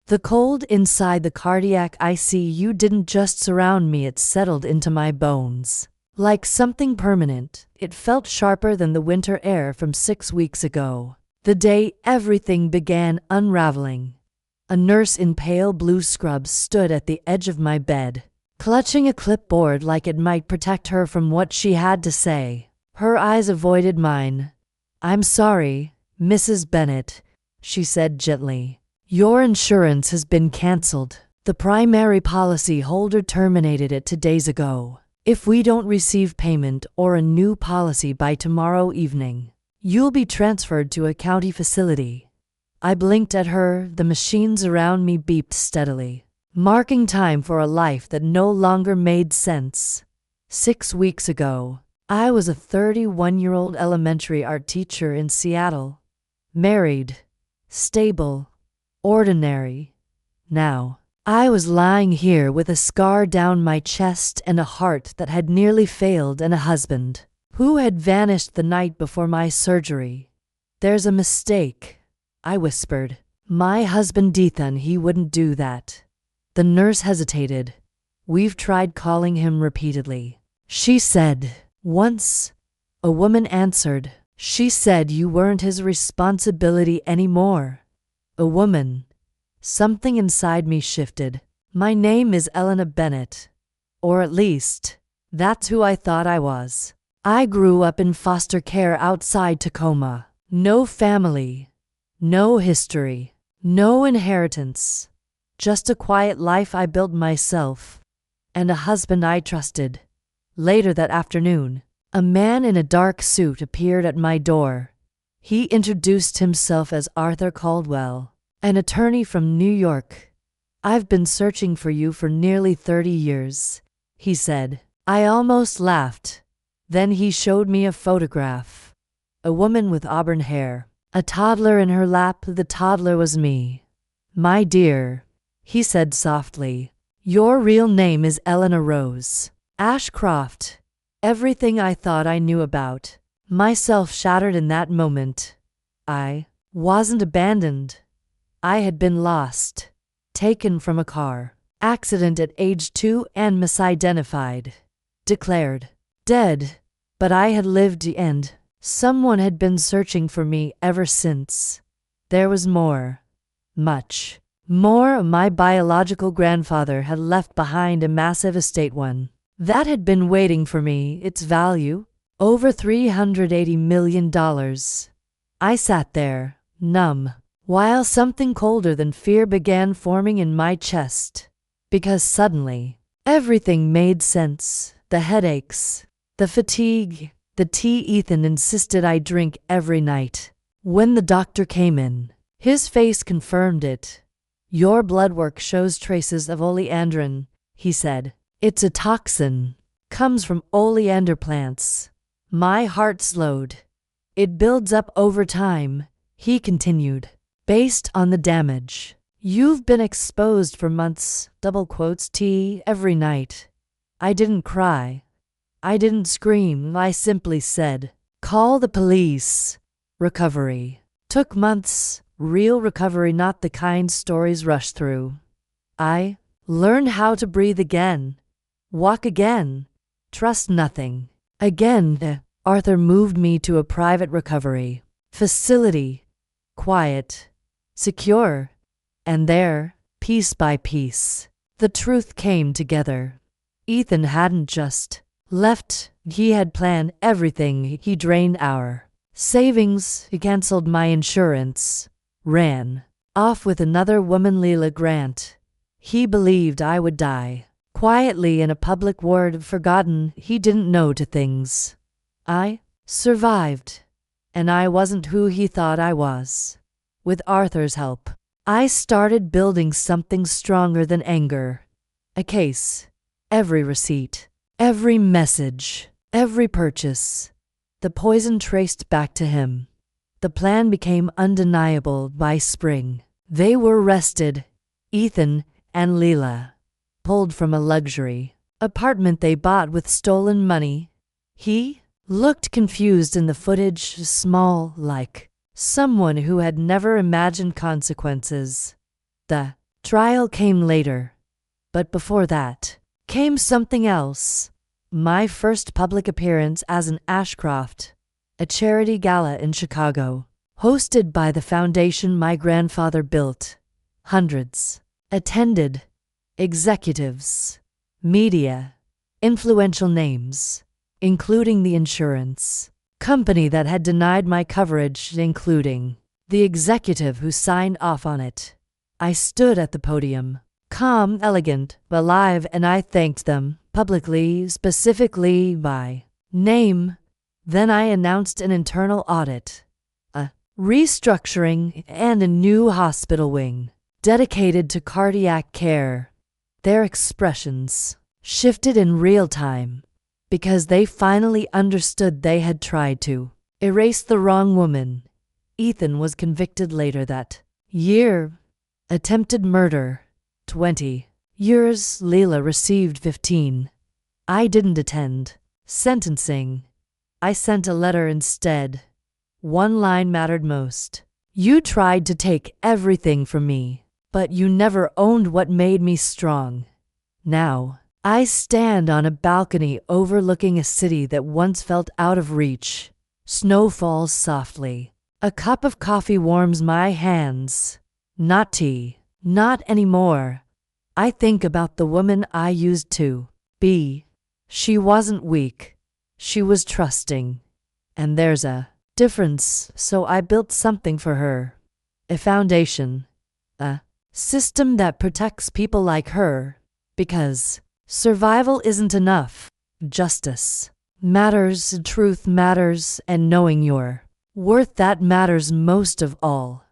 The cold inside the cardiac ICU didn't just surround me, it settled into my bones. Like something permanent, it felt sharper than the winter air from 6 weeks ago. The day everything began unraveling. A nurse in pale blue scrubs stood at the edge of my bed, clutching a clipboard like it might protect her from what she had to say. Her eyes avoided mine. "I'm sorry, Mrs. Bennett," she said gently. "Your insurance has been canceled. The primary policy holder terminated it 2 days ago. If we don't receive payment or a new policy by tomorrow evening, you'll be transferred to a county facility." I blinked at her. The machines around me beeped steadily, marking time for a life that no longer made sense. 6 weeks ago, I was a 31-year-old elementary art teacher in Seattle. Married, stable, ordinary. Now, I was lying here with a scar down my chest and a heart that had nearly failed and a husband who had vanished the night before my surgery. "There's a mistake," I whispered. "My husband Ethan, he wouldn't do that." The nurse hesitated. "We've tried calling him repeatedly," she said. "Once, a woman answered. She said you weren't his responsibility anymore." A woman. Something inside me shifted. My name is Elena Bennett. Or at least, that's who I thought I was. I grew up in foster care outside Tacoma. No family. No history. No inheritance. Just a quiet life I built myself. And a husband I trusted. Later that afternoon, a man in a dark suit appeared at my door. He introduced himself as Arthur Caldwell, an attorney from New York. "I've been searching for you for nearly 30 years, he said. I almost laughed. Then he showed me a photograph. A woman with auburn hair, a toddler in her lap. The toddler was me. "My dear," he said softly, "your real name is Eleanor Rose Ashcroft." Everything I thought I knew about myself shattered in that moment. I wasn't abandoned. I had been lost, taken from a car accident at age 2 and misidentified, declared dead. But I had lived, and someone had been searching for me ever since. There was more, much more. My biological grandfather had left behind a massive estate, one that had been waiting for me, its value over $380 million. I sat there, numb, while something colder than fear began forming in my chest. Because suddenly, everything made sense. The headaches, the fatigue, the tea Ethan insisted I drink every night. When the doctor came in, his face confirmed it. "Your blood work shows traces of oleandrin," he said. "It's a toxin. Comes from oleander plants." My heart slowed. "It builds up over time," he continued, "based on the damage you've been exposed for months." Double quotes. Tea every night. I didn't cry. I didn't scream. I simply said, "Call the police." Recovery took months. Real recovery, not the kind stories rush through. I learned how to breathe again, walk again, trust nothing again. Arthur moved me to a private recovery facility, quiet, secure, and there, piece by piece, the truth came together. Ethan hadn't just left, he had planned everything. He drained our savings, he canceled my insurance, ran off with another woman, Leila Grant. He believed I would die quietly in a public ward, forgotten. He didn't know to things. I survived, and I wasn't who he thought I was. With Arthur's help, I started building something stronger than anger. A case. Every receipt, every message, every purchase. The poison traced back to him. The plan became undeniable. By spring, they were arrested. Ethan and Leila, pulled from a luxury apartment they bought with stolen money. He looked confused in the footage, small, like someone who had never imagined consequences. The Trial came later, but before that came something else. My first public appearance as an Ashcroft, a charity gala in Chicago, hosted by the foundation my grandfather built. Hundreds attended, executives, media, influential names, including the insurance company that had denied my coverage, including the executive who signed off on it. I stood at the podium, calm, elegant, relive, and I thanked them publicly, specifically by name. Then I announced an internal audit, a restructuring, and a new hospital wing dedicated to cardiac care. Their expressions shifted in real time because they finally understood they had tried to erase the wrong woman. Ethan was convicted later that year. Attempted murder, 20 years. Leila received 15. I didn't attend sentencing. I sent a letter instead. One line mattered most. You tried to take everything from me, but you never owned what made me strong. Now, I stand on a balcony overlooking a city that once felt out of reach. Snow falls softly. A cup of coffee warms my hands. Not tea. Not anymore. I think about the woman I used to be. She wasn't weak. She was trusting. And there's a difference, so I built something for her. A foundation. A system that protects people like her. Because survival isn't enough. Justice matters, truth matters, and knowing your worth, that matters most of all.